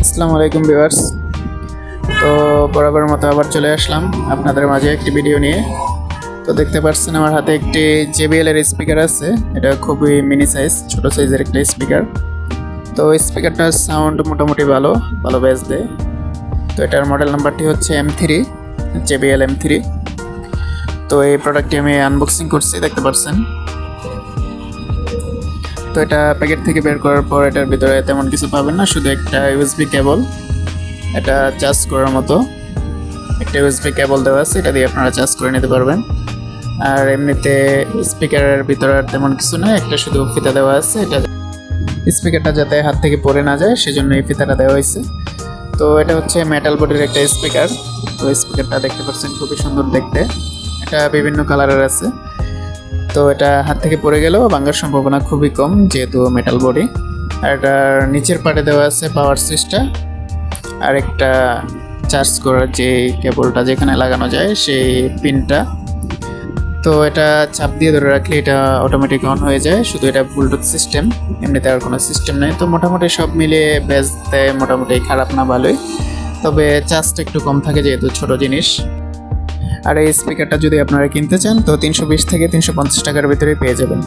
আসসালামু আলাইকুম ভিউয়ার্স। তো বরাবর মতো আবার চলে আসলাম আপনাদের মাঝে একটি ভিডিও নিয়ে। তো দেখতে পাচ্ছেন আমার হাতে একটি JBL এর স্পিকার আছে। এটা খুবই মিনি সাইজ, ছোট সাইজের একটা স্পিকার। তো স্পিকারটার সাউন্ড মোটামুটি ভালো ভালো বেস দেয়। তো এটার মডেল নাম্বারটি হচ্ছে M3, JBL M3। তো এই প্রোডাক্টটি আমি আনবক্সিং করছি, দেখতে পাচ্ছেন। তো এটা প্যাকেট থেকে বের করার পর এটার ভিতরে তেমন কিছু পাবেন না, শুধু একটা ইউএসবি কেবল, এটা চার্জ করার মতো একটা ইউএসবি কেবল দেওয়া আছে, এটা দিয়ে আপনারা চার্জ করে নিতে পারবেন। আর এমনিতে স্পিকারের ভিতরে আর তেমন কিছু না, একটা শুধু ফিতা দেওয়া আছে, এটা স্পিকারটা যাতে হাত থেকে পড়ে না যায় সেজন্য এই ফিতাটা দেওয়া হয়েছে। তো এটা হচ্ছে মেটাল বডির একটা স্পিকার। তো স্পিকারটা দেখতে পাচ্ছেন খুবই সুন্দর দেখতে, এটা বিভিন্ন কালারের আছে। তো এটা হাত থেকে পড়ে গেলেও ভাঙার সম্ভাবনা খুবই কম, যেহেতু মেটাল বডি। আর এটার নিচের পাটে দেওয়া আছে পাওয়ার সুইচটা, আর একটা চার্জ করার যে কেবলটা যেখানে লাগানো যায় সেই পিনটা। তো এটা চাপ দিয়ে ধরে রাখলে এটা অটোমেটিক অন হয়ে যায়, শুধু এটা ব্লুটুথ সিস্টেম, এমনিতে আর কোনো সিস্টেম নেই। তো মোটামুটি সব মিলিয়ে বেশ দেয়, মোটামুটি খারাপ না, ভালোই। তবে চার্জটা একটু কম থাকে যেহেতু ছোট জিনিস। আর এই স্পিকারটা যদি আপনারা কিনতে চান তো 320 থেকে 350 টাকার ভিতরে পেয়ে যাবেন।